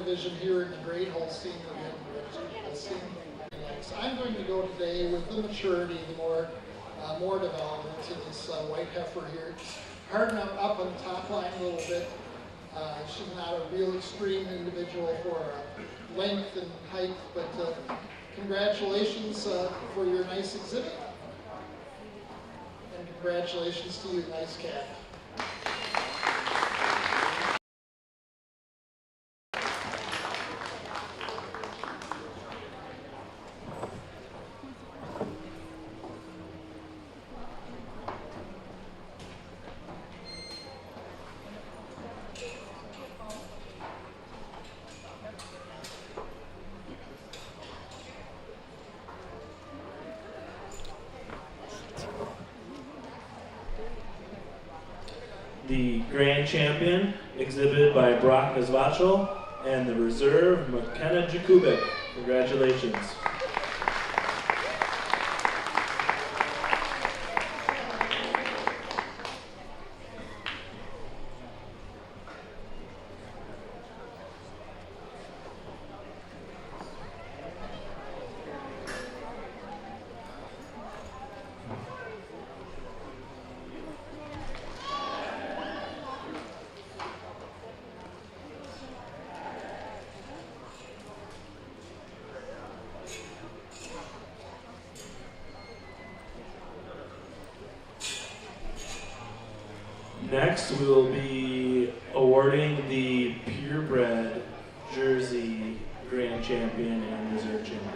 division here in the Great Holstein, the Holstein. I'm going to go today with the maturity, the more development to this white heifer here. Harden up on the top line a little bit. She's not a real extreme individual for length and height, but congratulations for your nice exhibit. And congratulations to you, nice calf. The Grand Champion, exhibited by Brock Nazvachel, and the Reserve, McKenna Jakubik. Congratulations. Next, we will be awarding the purebred Jersey Grand Champion and Reserve Champion.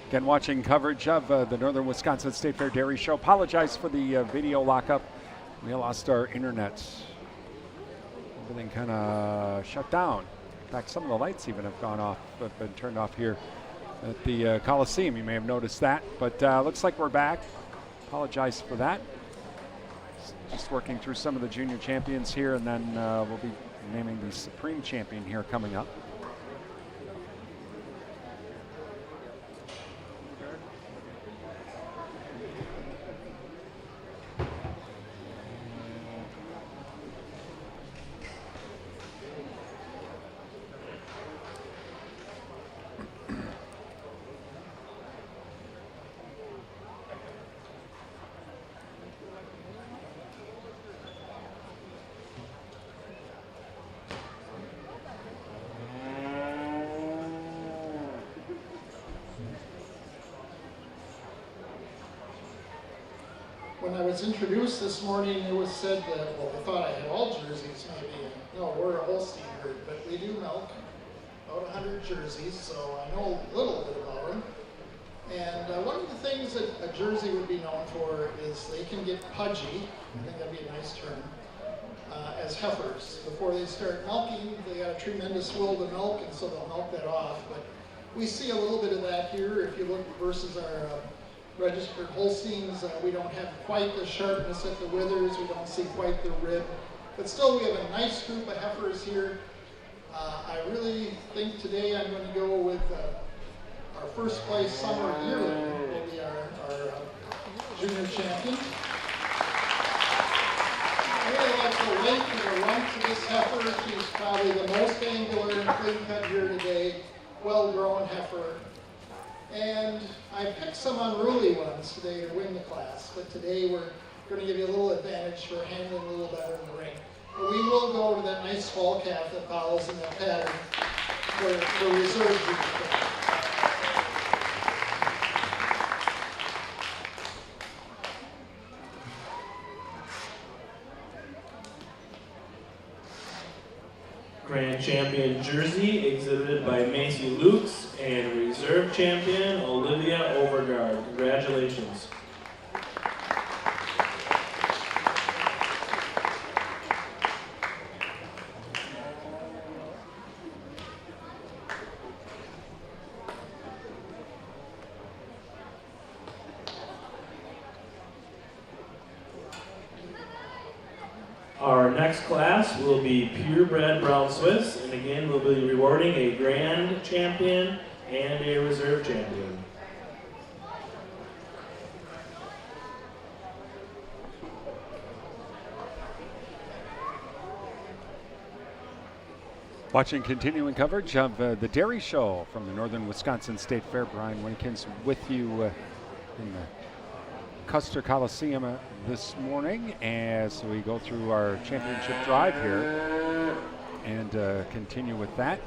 Again, watching coverage of the Northern Wisconsin State Fair Dairy Show. Apologize for the video lockup. We lost our internet. Everything kind of shut down. In fact, some of the lights even have gone off, have been turned off here at the Coliseum. You may have noticed that, but looks like we're back. Apologize for that. Just working through some of the junior champions here, and then we'll be naming the Supreme Champion here coming up. When I was introduced this morning, it was said that, well, they thought I had all jerseys maybe. No, we're a Holstein herd, but we do milk about 100 jerseys, so I know a little bit about them. And one of the things that a jersey would be known for is they can get pudgy, I think that'd be a nice term, as heifers. Before they start milking, they got a tremendous will to milk, and so they'll milk that off. But we see a little bit of that here. If you look versus our registered Holsteins, we don't have quite the sharpness at the withers, we don't see quite the rib, but still we have a nice group of heifers here. I really think today I'm going to go with our first place summer yearling, will be our junior champion. I really like the length and the rump to this heifer. She's probably the most angular and clean cut here today, well-grown heifer. And I picked some unruly ones today to win the class, but today we're going to give you a little advantage for handling a little better in the ring. But we will go to that nice fall calf that follows in that pattern for reserve junior. Grand Champion jersey exhibited by Macy Lukes, and Reserve Champion Olivia Overgaard. Congratulations. Our next class will be purebred brown Swiss, and again we'll be rewarding a grand champion and a reserve champion. Watching continuing coverage of the Dairy Show from the Northern Wisconsin State Fair. Brian Winkins with you in the Custer Coliseum this morning as we go through our championship drive here and continue with that.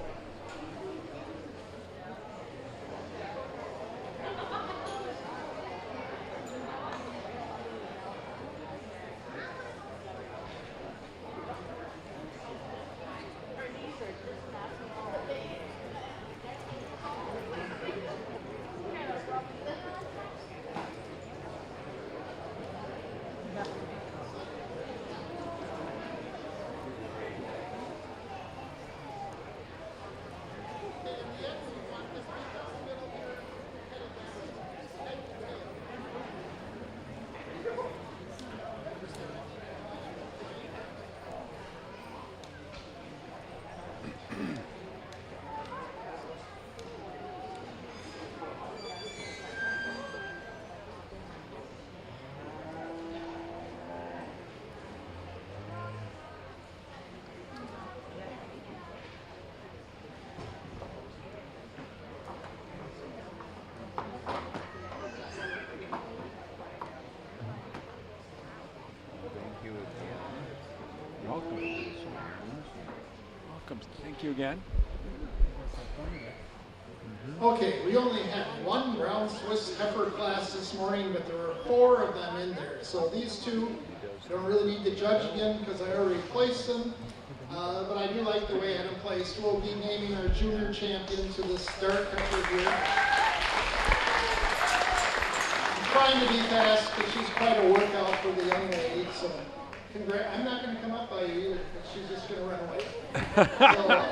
Thank you again. Okay, we only had one brown Swiss heifer class this morning, but there were 4 of them in there. So these two, don't really need to judge again because I already placed them. But I do like the way I had them placed. We'll be naming our junior champion to this dark heifer here. I'm trying to be fast, but she's quite a workout for the young lady. So I'm not going to come up by you either, but she's just going to run away. So,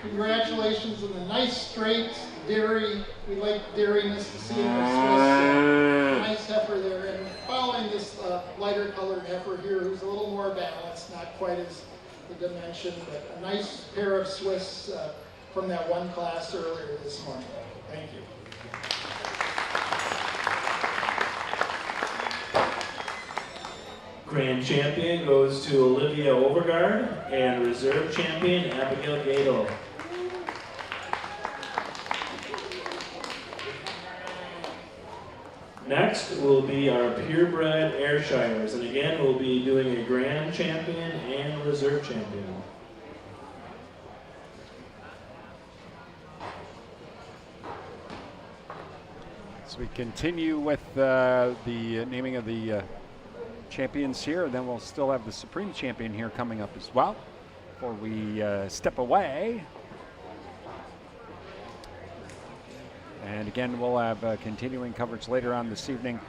congratulations on the nice straight dairy. We like dairiness to see in our Swiss. Nice heifer there. And following this lighter colored heifer here, who's a little more balanced, not quite as the dimension, but a nice pair of Swiss from that one class earlier this morning. Thank you. Grand champion goes to Olivia Overgaard, and reserve champion Abigail Gadel. Next will be our purebred Ayrshires, and again we'll be doing a grand champion and reserve champion. So we continue with the naming of the champions here, and then we'll still have the Supreme Champion here coming up as well before we step away. And again, we'll have continuing coverage later on this evening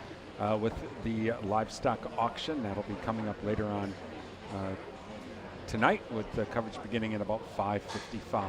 with the livestock auction. That'll be coming up later on tonight with the coverage beginning at about 5:55.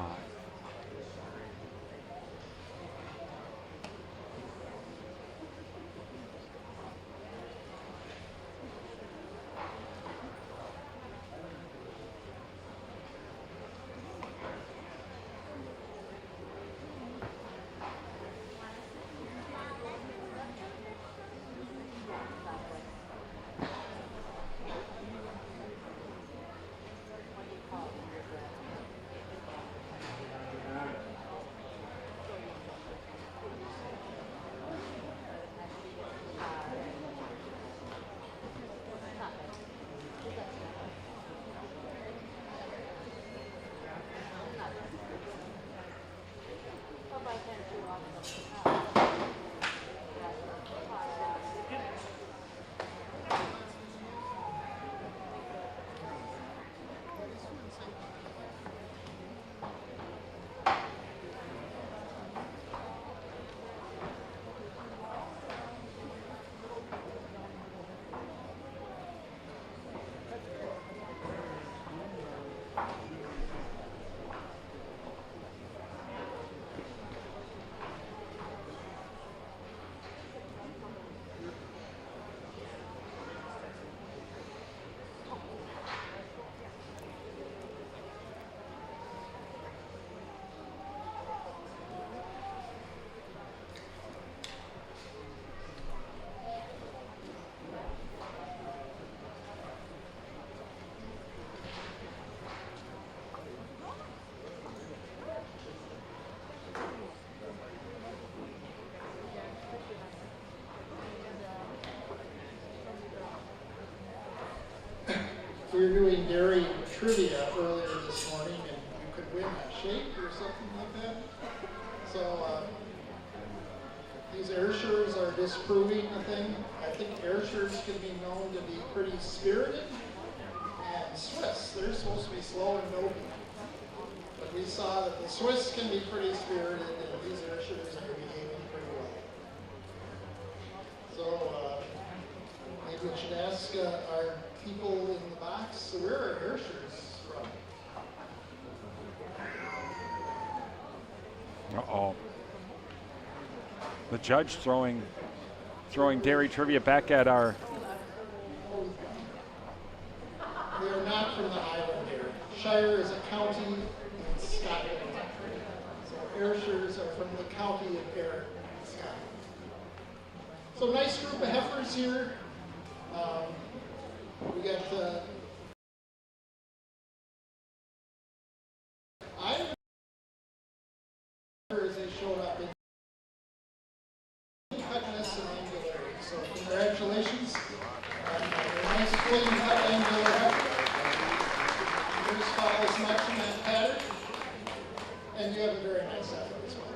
we were doing dairy trivia earlier this morning, and you could win a shake or something like that. So these Ayrshires are disproving the thing. I think Ayrshires can be known to be pretty spirited, and Swiss, they're supposed to be slow and dopey. But we saw that the Swiss can be pretty spirited, and these Ayrshires are behaving pretty well. So maybe we should ask our people in the box, so where are Ayrshires from? Uh-oh. The judge throwing dairy trivia back at our... They are not from the island here. Shire is a county in Scotland. So Ayrshires are from the county of Ayr, Scotland. So nice group of heifers here. We got as they showed up in cutness and angularity. So congratulations. Nice clean cut angular heifer. Yours follows much in that pattern. And you have a very nice heifer as well.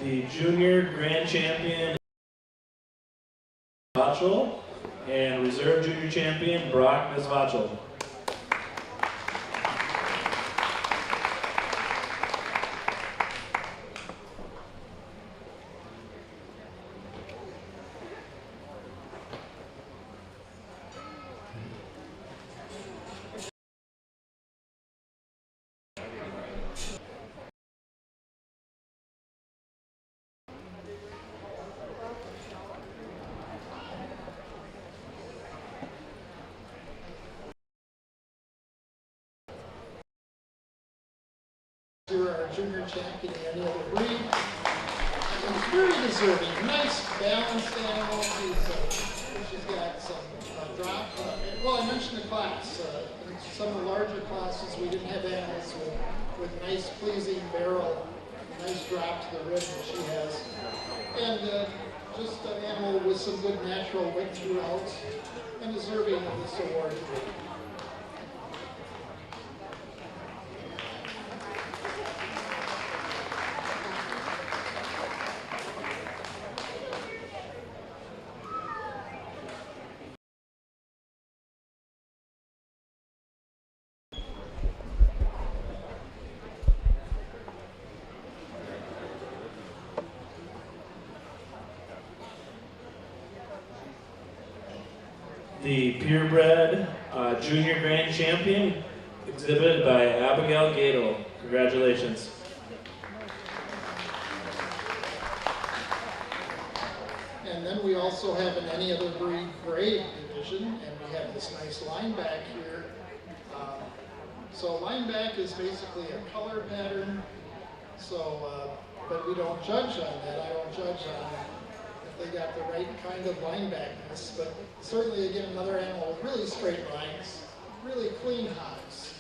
The junior grand champion Vachel and reserve junior champion Brock Vachel. Our junior champion in any other breed. He's very deserving. Nice balanced animal. She's got some drop. Well, I mentioned the class. In some of the larger classes, we didn't have animals with nice, pleasing barrel, nice drop to the rib that she has. And just an animal with some good natural weight throughout and deserving of this award. The purebred junior grand champion exhibited by Abigail Gadel. Congratulations. And then we also have an any other breed grade division, and we have this nice lineback here. So lineback is basically a color pattern. So, but we don't judge on that. I don't judge on if they got the right kind of linebackness. But certainly, again, another animal with really straight lines, really clean hocks,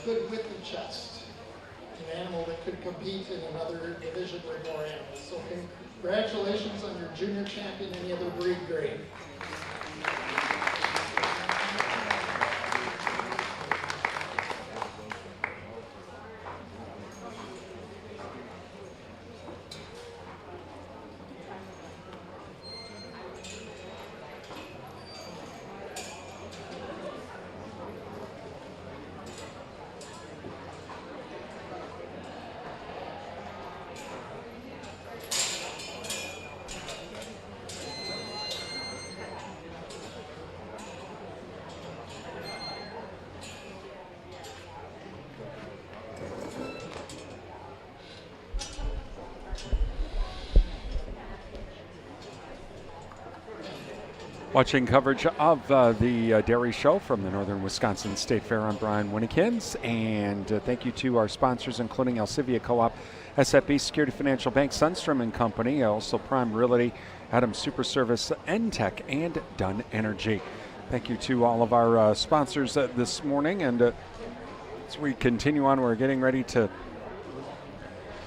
good width of chest. An animal that could compete in another division with more animals. So congratulations on your junior champion any other breed grade. Watching coverage of the Dairy Show from the Northern Wisconsin State Fair. I'm Brian Winnikins, and thank you to our sponsors, including Alcivia Co-op, SFB Security Financial Bank, Sunstrom and Company, also Prime Realty, Adams Super Service, NTech, and Dunn Energy. Thank you to all of our sponsors this morning, and as we continue on, we're getting ready to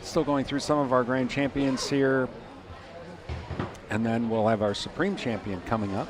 still going through some of our grand champions here. And then we'll have our Supreme Champion coming up.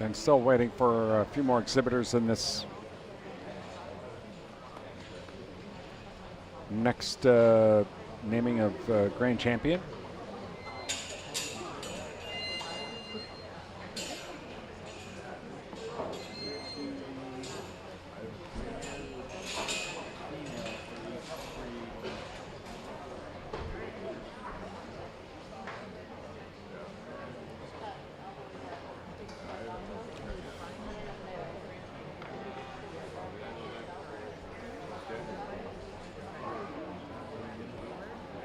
And still waiting for a few more exhibitors in this next naming of Grand Champion.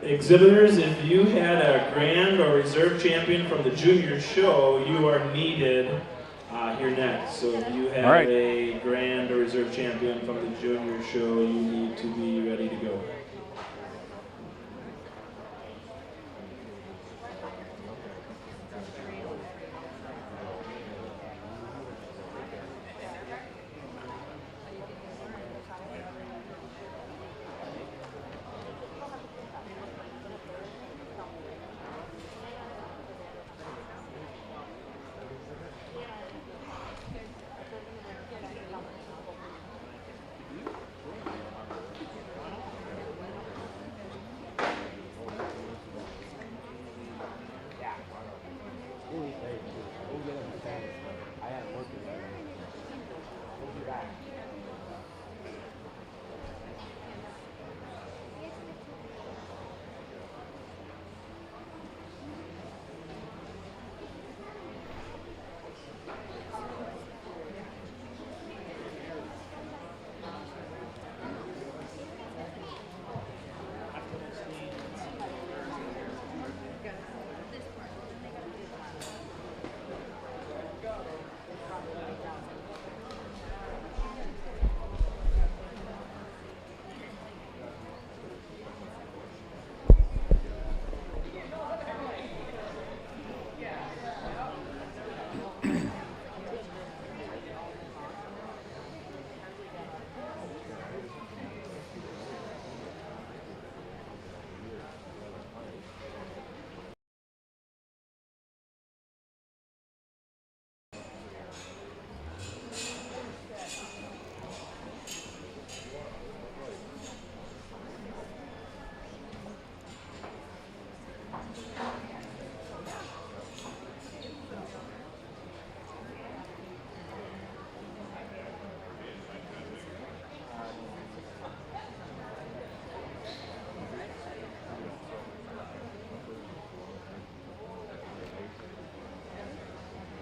Exhibitors, if you had a grand or reserve champion from the junior show, you are needed here next. So if you have a grand or reserve champion from the junior show, you need to be ready to go.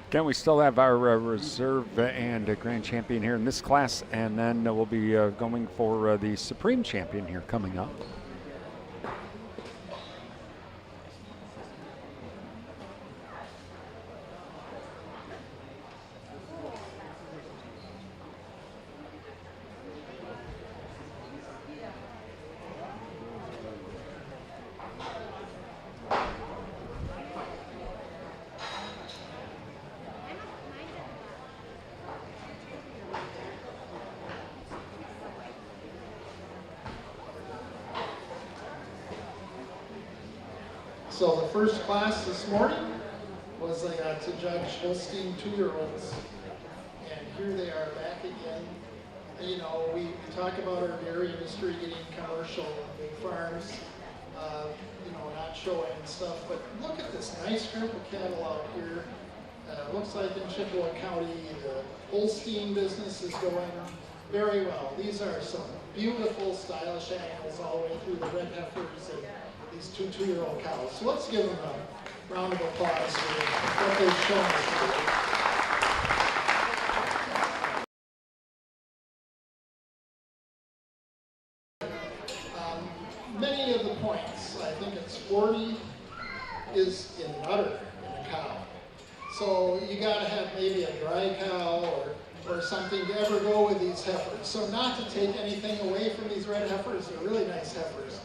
Again, we still have our reserve and grand champion here in this class, and then we'll be going for the supreme champion here coming up. So the first class this morning was to judge Holstein 2-year-olds. And here they are back again. You know, we talk about our dairy industry getting commercial and big farms, you know, not showing stuff. But look at this nice group of cattle out here. Looks like in Chippewa County, the Holstein business is going very well. These are some beautiful, stylish animals all the way through the red heifers and these two-year-old cows. So let's give them a round of applause for what they've shown us today. Many of the points, I think it's 40, is in udder in a cow. So you got to have maybe a dry cow or something to ever go with these heifers. So not to take anything away from these red heifers, they're really nice heifers.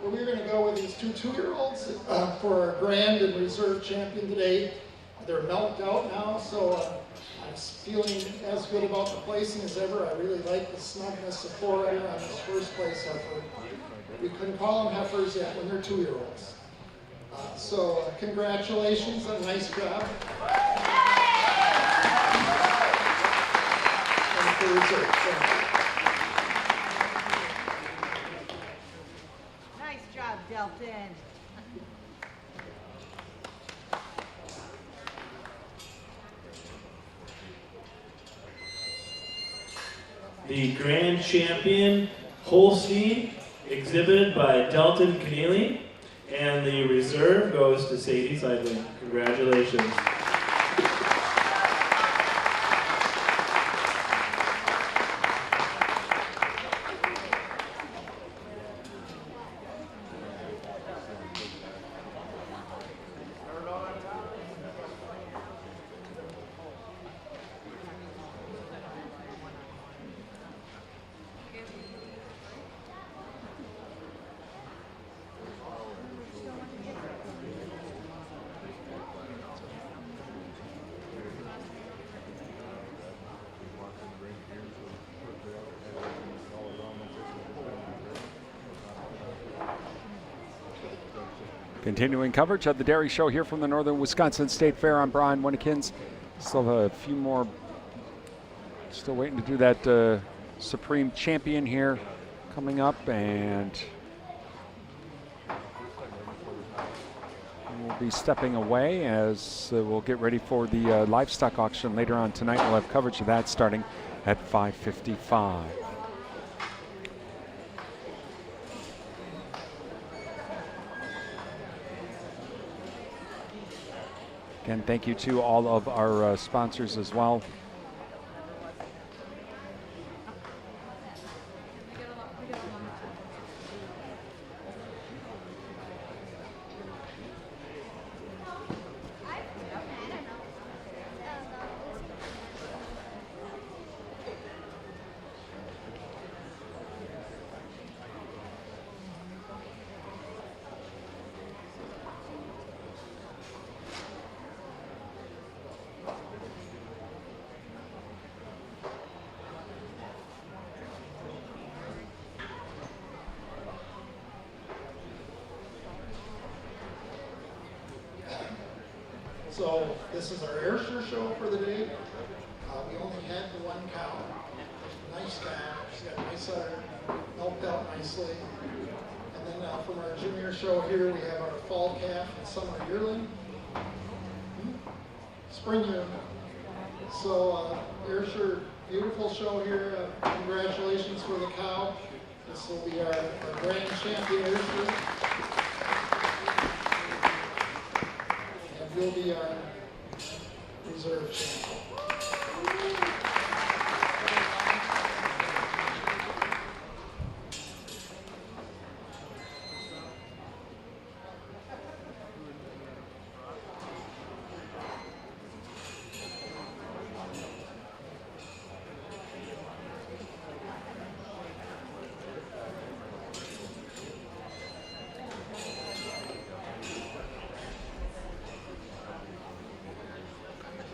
But we're going to go with these two-year-olds for our grand and reserve champion today. They're milked out now, so I'm feeling as good about the placing as ever. I really like the snugness of 4 on this first place heifer. We couldn't call them heifers yet when they're 2-year-olds. So congratulations, a nice job. And for reserve, Nice job, Delton. The grand champion, Holstein, exhibited by Delton Keneally, and the reserve goes to Sadie Seidling. Congratulations. Continuing coverage of the Dairy Show here from the Northern Wisconsin State Fair. I'm Brian Winnekins. Still have a few more, still waiting to do that Supreme Champion here coming up, and we'll be stepping away as we'll get ready for the livestock auction later on tonight. We'll have coverage of that starting at 5:55. Again, thank you to all of our sponsors as well. So this is our Ayrshire show for the day. We only had the one cow. Nice cow. She's got a nice udder, milked out nicely. And then from our junior show here, we have our fall calf and summer yearling. Spring yearling. So Ayrshire, beautiful show here. Congratulations for the cow. This will be our grand champion Ayrshire. Will be our reserve champion.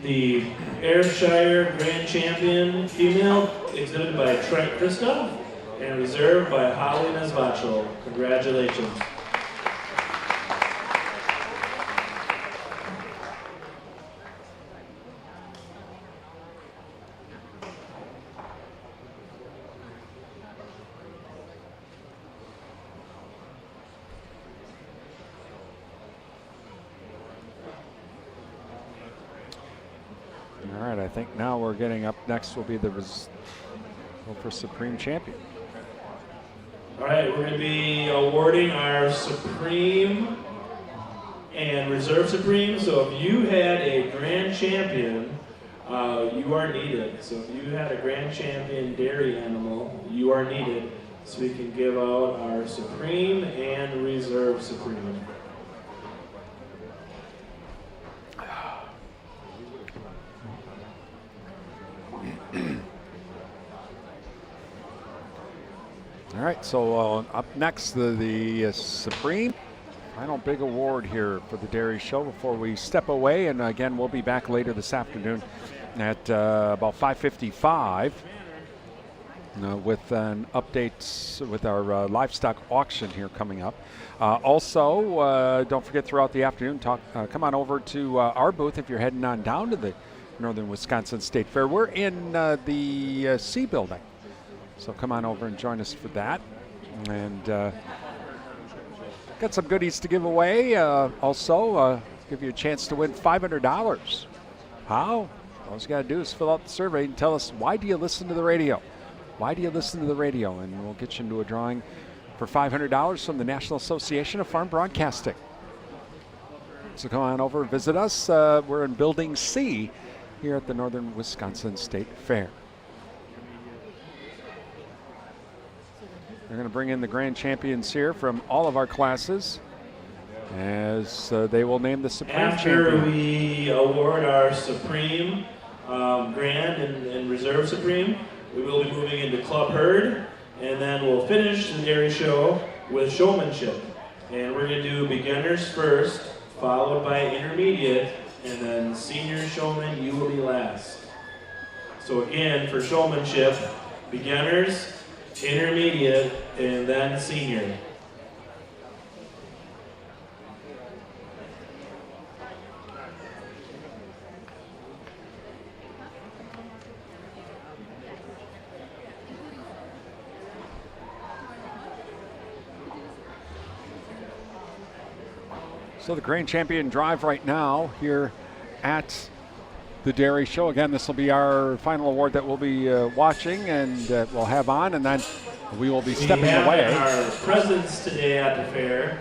The Ayrshire Grand Champion female, exhibited by Trent Christoph, and reserved by Holly Nesvacho. Congratulations. All right, I think now we're getting up next will be the for Supreme Champion. All right, we're going to be awarding our Supreme and Reserve Supreme. So if you had a Grand Champion, you are needed. So if you had a Grand Champion dairy animal, you are needed. So we can give out our Supreme and Reserve Supreme. All right, so up next, the Supreme final big award here for the Dairy Show before we step away. And again, we'll be back later this afternoon at about 5:55 with an update with our livestock auction here coming up. Also, don't forget throughout the afternoon, come on over to our booth if you're heading on down to the Northern Wisconsin State Fair. We're in the C building. So come on over and join us for that. And got some goodies to give away. Also, give you a chance to win $500. How? All you got to do is fill out the survey and tell us, why do you listen to the radio? Why do you listen to the radio? And we'll get you into a drawing for $500 from the National Association of Farm Broadcasting. So come on over and visit us. We're in Building C here at the Northern Wisconsin State Fair. They're going to bring in the grand champions here from all of our classes as they will name the Supreme After Champion. we award our Supreme Grand and Reserve Supreme, we will be moving into Club Herd, and then we'll finish the Dairy Show with showmanship. And we're going to do beginners first, followed by intermediate, and then senior showman, you will be last. So again, for showmanship, beginners, intermediate, and then senior. So the grand champion drive right now here at the Dairy Show. Again, this will be our final award that we'll be watching and we'll have on, and then we will be stepping away. Our presence today at the fair,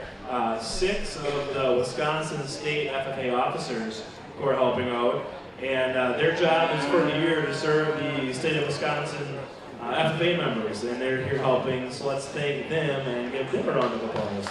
6 of the Wisconsin State FFA officers who are helping out, and their job is for the year to serve the state of Wisconsin FFA members, and they're here helping, so let's thank them and give them a round of applause.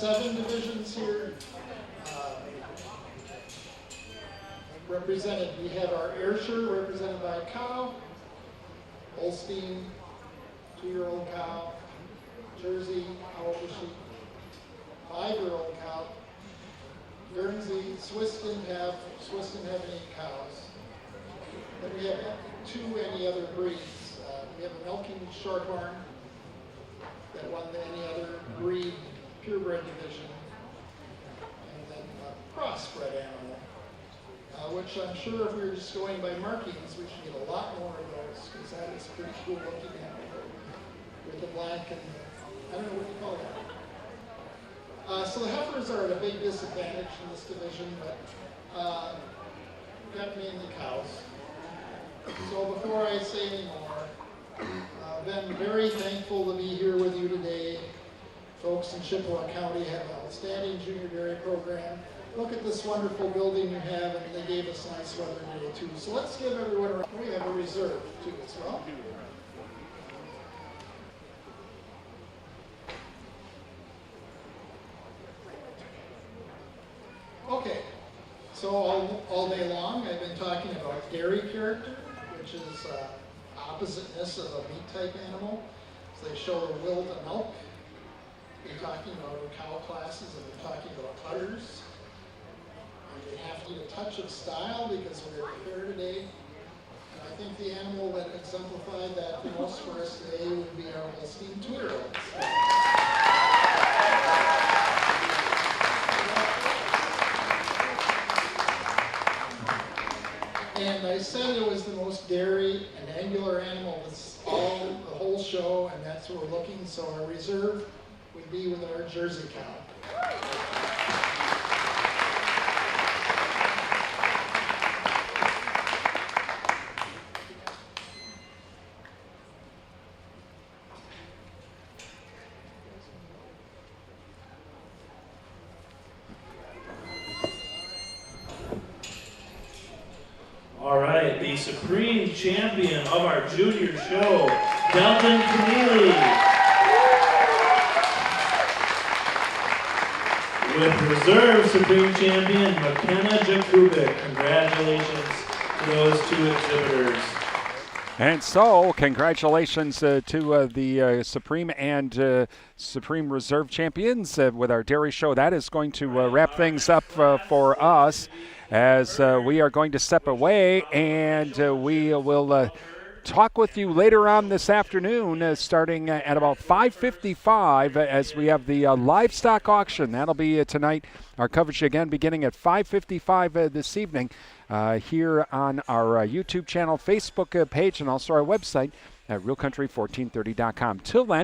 7 divisions here. Represented, we have our Ayrshire represented by a cow, Holstein, 2-year-old cow, Jersey, how old is she? 5-year-old cow, Guernsey, Swiss didn't have any cows. Then we have 2 any other breeds. We have a milking shorthorn that won any other breed purebred division, and then a crossbred animal, which I'm sure if we were just going by markings, we should get a lot more of those, because that is pretty cool looking animal with the black and I don't know what you call that. So the heifers are at a big disadvantage in this division, but got mainly cows. So before I say any more, been very thankful to be here with you today. Folks in Chippewa County have an outstanding junior dairy program. Look at this wonderful building you have, and they gave us nice weather today too. So let's give everyone a round. We have a reserve too as well. Okay, so all day long I've been talking about dairy character, which is oppositeness of a meat type animal. So they show the will to milk. We're talking about cow classes, and we're talking about udders. And they have to get a touch of style because we're here today. And I think the animal that exemplified that the most for us today would be our Holstein 2-year-olds. And I said it was the most dairy and angular animal. That's all the whole show, and that's what we're looking. So our reserve would be with our Jersey cow. All right, the supreme champion of our junior show, Delton Keneally. With reserve supreme champion, McKenna Jakubik. Congratulations to those 2 exhibitors. And so, congratulations to the Supreme and Supreme Reserve champions with our dairy show. That is going to wrap things up for us as we are going to step away, and we will talk with you later on this afternoon starting at about 5:55 as we have the livestock auction. That'll be tonight. Our coverage again beginning at 5:55 this evening here on our YouTube channel, Facebook page, and also our website at realcountry1430.com. Till then,